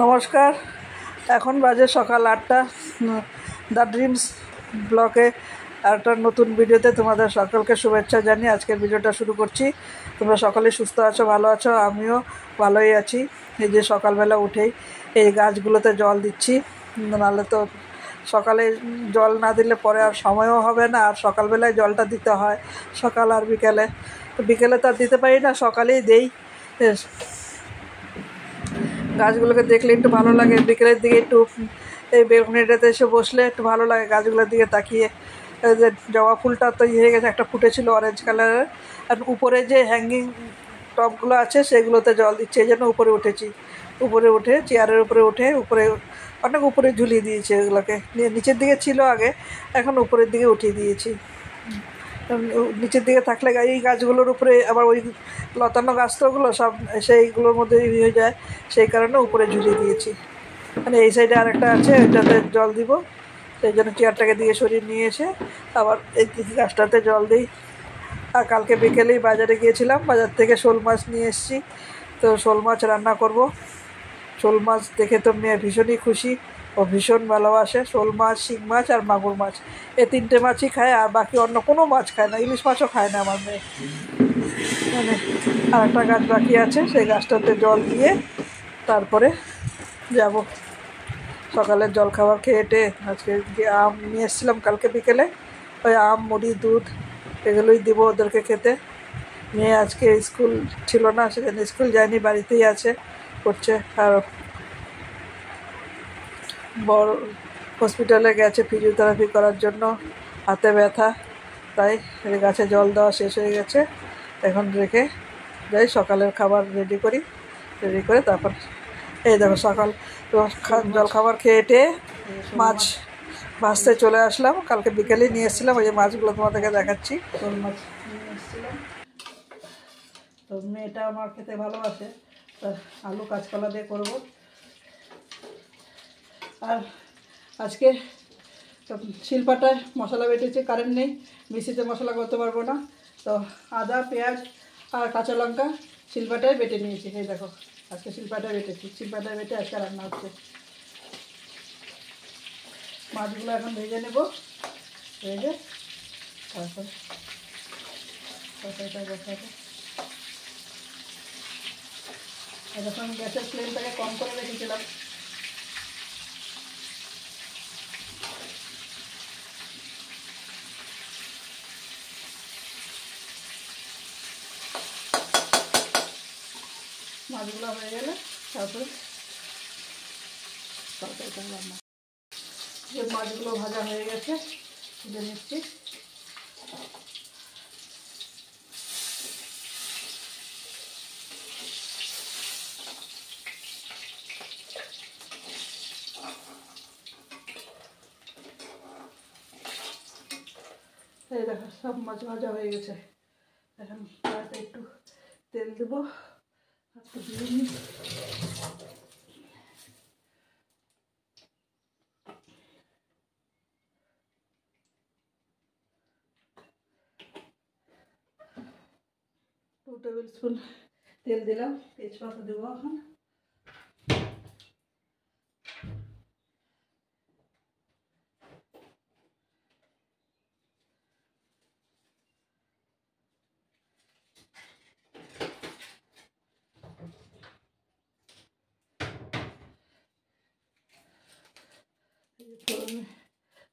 নমস্কার। এখন বাজে সকাল ৮টা। দ্য ড্রিমস ব্লকে একটা নতুন ভিডিওতে তোমাদের সকলকে শুভেচ্ছা জানিয়ে আজকের ভিডিওটা শুরু করছি। তোমরা সকলেই সুস্থ আছো, ভালো আছো, আমিও ভালোই আছি। এই যে সকালবেলা উঠেই এই গাছগুলোতে জল দিচ্ছি, নাহলে তো সকালে জল না দিলে পরে আর সময়ও হবে না। আর সকালবেলায় জলটা দিতে হয়, সকাল আর বিকেলে। তো বিকেলে তো আর দিতে পারি না, সকালেই দেই। গাছগুলোকে দেখলে একটু ভালো লাগে, বিকেলের দিকে একটু এই বেলকনিটাতে এসে বসলে একটু ভালো লাগে গাছগুলোর দিকে তাকিয়ে। এই যে জবা ফুলটা তো হয়ে গেছে, একটা ফুটেছিল অরেঞ্জ কালারের। আর উপরে যে হ্যাঙ্গিং টবগুলো আছে সেগুলোতে জল দিচ্ছে, এই জন্য উপরে উঠেছি। উপরে উঠে চেয়ারের উপরে উঠে উপরে অনেক উপরে ঝুলিয়ে দিয়েছি এগুলোকে। নিচের দিকে ছিল আগে, এখন উপরের দিকে উঠিয়ে দিয়েছি। নিচের দিকে থাকলে এই গাছগুলোর উপরে আবার ওই লতানো গাছ তোগুলো সব সেইগুলোর মধ্যে হয়ে যায়, সেই কারণে উপরে ঝুলিয়ে দিয়েছি। মানে এই সাইডে আরেকটা আছে, ওইটাতে জল দিব, সেই জন্য চেয়ারটাকে দিয়ে সরিয়ে নিয়ে এসে আবার এই গাছটাতে জল দিই। আর কালকে বিকেলেই বাজারে গিয়েছিলাম, বাজার থেকে শোল মাছ নিয়ে এসেছি। তো শোল মাছ রান্না করব। শোল মাছ দেখে তো মেয়ে ভীষণই খুশি, ও ভীষণ ভালোবাসে শোল মাছ, শিং মাছ আর মাগুর মাছ। এই তিনটে মাছই খায়, আর বাকি অন্য কোনো মাছ খায় না। ইলিশ মাছও খায় না আমার মেয়ে। মানে আর একটা গাছ বাকি আছে, সেই গাছটাতে জল দিয়ে তারপরে যাব। সকালের জল খাবার খেয়ে আজকে যে আম নিয়ে এসেছিলাম কালকে বিকেলে, ওই আম, মুড়ি, দুধ এগুলোই দিব ওদেরকে খেতে। মেয়ে আজকে স্কুল ছিল না, সেখানে স্কুল যায়নি, বাড়িতেই আছে, করছে। আর বড় হসপিটালে গেছে ফিজিওথেরাপি করার জন্য, হাতে ব্যথা, তাই গাছে জল দেওয়া শেষ হয়ে গেছে। এখন রেখে যাই, সকালের খাবার রেডি করি, রেডি করে তারপর এই দেখো সকাল জল খাবার খেয়ে মাছ ভাজতে চলে আসলাম। কালকে বিকেলেই নিয়ে এসেছিলাম, ওই যে মাছগুলো তোমাদেরকে দেখাচ্ছি। শোল মাছ নিয়ে এসেছিলাম। তো মেয়েটা আমার খেতে ভালোবাসে, তা আলু কাঁচকলা দিয়ে করব। আর আজকে শিলপাটায় মশলা বেটেছি, কারেন্ট নেই, মিক্সিতে মশলা করতে পারবো না। তো আদা, পেঁয়াজ আর কাঁচা লঙ্কা শিলপাটায় বেটে নিয়েছি। এই দেখো আজকে শিলপাটায় বেটেছি, শিলপাটায় বেটে আজকে রান্না হচ্ছে। মাছগুলো এখন ভেজে নেব, ভেজে তারপর তরকারিটা বসাবো। এখন গ্যাসের ফ্লেমটাকে কম করে রেখেছিলাম। মাছগুলো হয়ে গেলে তারপরে তরকারিটা রান্না। যে মাছগুলো ভাজা হয়ে গেছে তুলে নিচ্ছি। এই দেখো সব মাছ ভাজা হয়ে গেছে। এখন কড়াইতে একটু তেল দেবো, একটু দিয়ে নিই। টু টেবিল স্পুন তেল দিলাম, তেজপাতা দেবো এখন।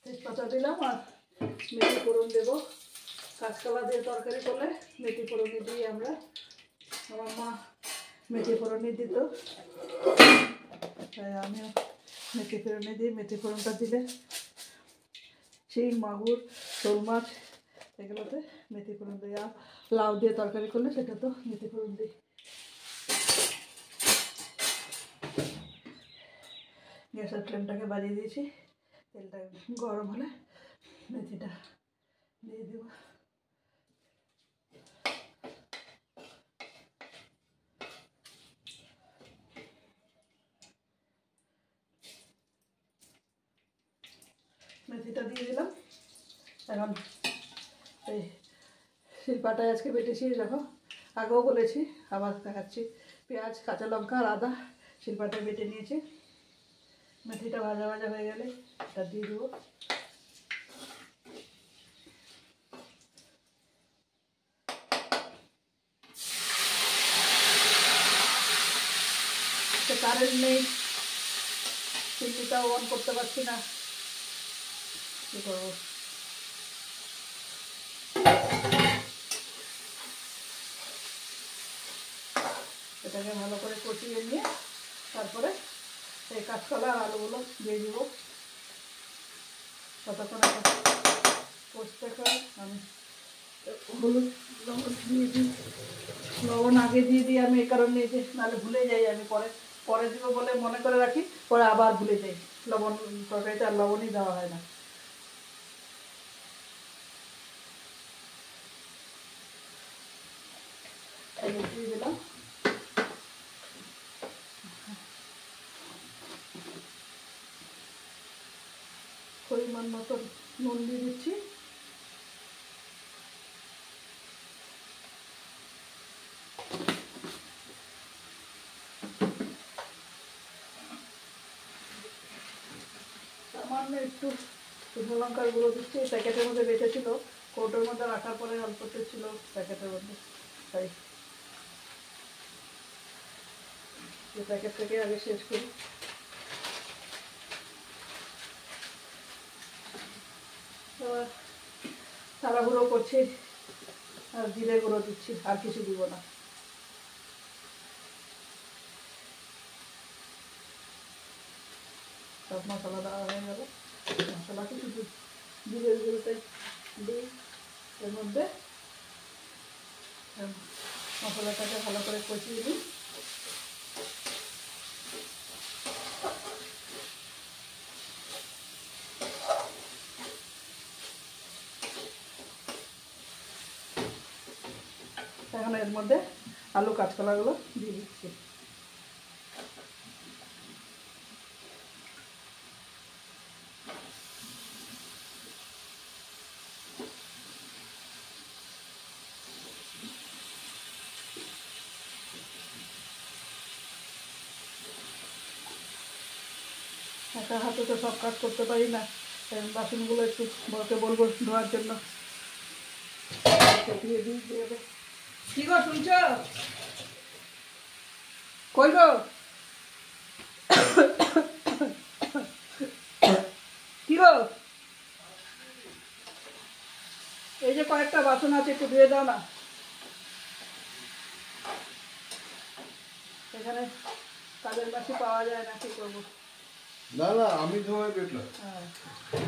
তেজপাতা দিলাম আর মেথি ফোড়ন দেবো। কাঁচকলা দিয়ে তরকারি করলে মেথি ফোড়নি দিই আমরা, আমার মা মেথি ফোড়নি দিত, তাই আমিও মেথি ফোড়নি দিই। মেথি ফোড়নটা দিলে শিং, মাগুর, শোল মাছ এগুলোতে মেথি ফোড়ন দিই। আর লাউ দিয়ে তরকারি করলে সেটা তো মেথি ফোড়ন দিই। গ্যাসের ফ্লেমটাকে বাড়িয়ে দিয়েছি, তেলটা গরম হলে মেথিটা দিয়ে দেব। মেথিটা দিয়ে দিলাম। এখন এই শিলপাটায় আজকে বেটেছি, দেখো আগেও বলেছি আবার দেখাচ্ছি। পেঁয়াজ, কাঁচা লঙ্কা আর আদা শিলপাটায় বেটে নিয়েছি। মেথিটা ভাজা ভাজা হয়ে গেলে এটা দিয়ে দেবো। কারেন্ট নেই, চিমনিটাও অন করতে পারছি না, কী করবো। এটাকে ভালো করে কষিয়ে নিয়ে তারপরে এই কাঁচকলা আর আলুগুলো দিয়ে দিব। ততক্ষণ কষতে করে আমি হলুদ লবণ দিয়ে দিই। লবণ আগে দিয়ে দিই আমি এই কারণে, যে নাহলে ভুলে যাই আমি, পরে পরে দিব বলে মনে করে রাখি, পরে আবার ভুলে যাই। লবণ তরকারিতে আর লবণই দেওয়া হয় না। দিয়ে দিলাম। পরিমাণ মতো নুন দিয়ে দিচ্ছি। সামান্য একটু শুকনো লঙ্কার গুঁড়ো দিচ্ছি। প্যাকেটের মধ্যে বেঁচেছিল, কৌটোর মধ্যে রাখার পরে অল্প ছিল প্যাকেটের মধ্যে, তাই এই প্যাকেট থেকে আগে শেষ করি। সাদা গুঁড়ো করছি আর জিরে গুঁড়ো দিচ্ছি, আর কিছু দিব না। সব মশলা দেওয়া হয়ে গেল। মশলা কিছু জিরে গুঁড়োতে দিই এর মধ্যে। মশলাটাকে ভালো করে কষিয়ে দিই। এখন এর মধ্যে আলু কাঁচকলাগুলো দিয়ে দিচ্ছি। একা হাতে তো সব কাজ করতে পারি না, বাসনগুলো একটু বরকে বলবো ধোয়ার জন্য। দিয়ে দেবে। কি গো শুনছ? কই গো? কি গো? এই যে কয়েকটা বাসন আছে, একটু ধুয়ে দাও না। এখানে কাজের মাসি পাওয়া যায় না, কি করবো। না না, আমি ধোয়া দেখলাম। হ্যাঁ,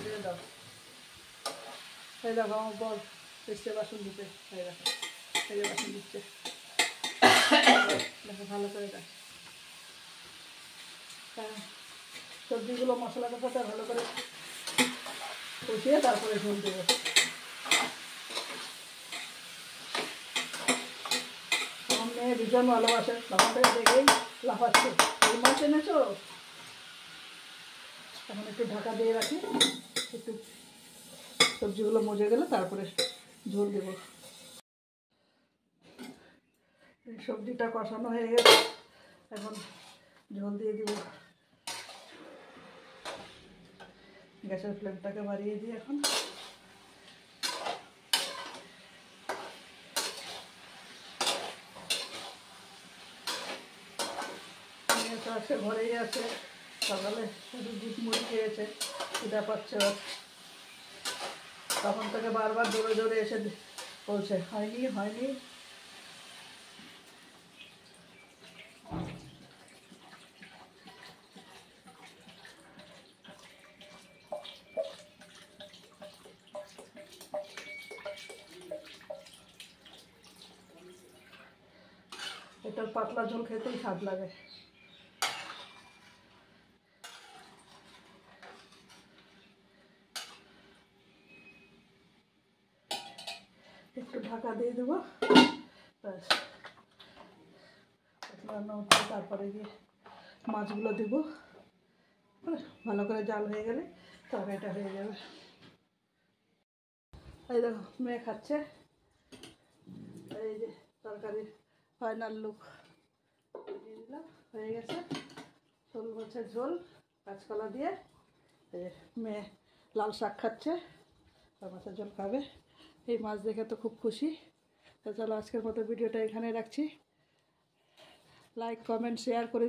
ধুয়ে দাও। এই দেখো আমার বল এসছে বাসন দিতে। এই দেখো, এই যে বাসন দিচ্ছে। দেখো ভালো করে দেখ। সবজিগুলো মশলাটার সাথে ভালো করে কষিয়ে তারপরে ঝোল দেবো। আমার মেয়ে ভীষণ ভালোবাসে, আমাদের দেখেই লাফাচ্ছে, এই মাছ এনেছো। এখন একটু ঢাকা দিয়ে রাখি, একটু সবজিগুলো মজে গেলে তারপরে ঝোল দেবো। সবজিটা কষানো হয়ে গেছে, এখন ঝোল দিয়ে দিব। গ্যাসের ফ্লেমটাকে বাড়িয়ে দিই। এখন তো আছে, ঘরেই আছে, সকালে শুধু দুধ মুড়ি খেয়েছে, খিদা পাচ্ছে। তখন থেকে বারবার দৌড়ে দৌড়ে এসে বলছে হয়নি হয়নি। এটার পাতলা ঝোল খেতেই স্বাদ লাগে। একটু ঢাকা দিয়ে দেবো, ব্যাস। তারপরে গিয়ে মাছগুলো দেবো, ভালো করে জাল হয়ে গেলে তরকারিটা হয়ে যাবে। এই দেখো মেয়ে খাচ্ছে। এই যে তরকারির ফাইনাল লুক দিয়ে দিলাম, হয়ে গেছে। মাছের ঝোল কাঁচকলা দিয়ে, মেয়ে লাল শাক খাচ্ছে আর মাছের ঝোল খাবে। এই মাছ দেখে তো খুব খুশি। তো চলো আজকের মতো ভিডিওটা এখানে রাখছি। লাইক কমেন্ট শেয়ার করে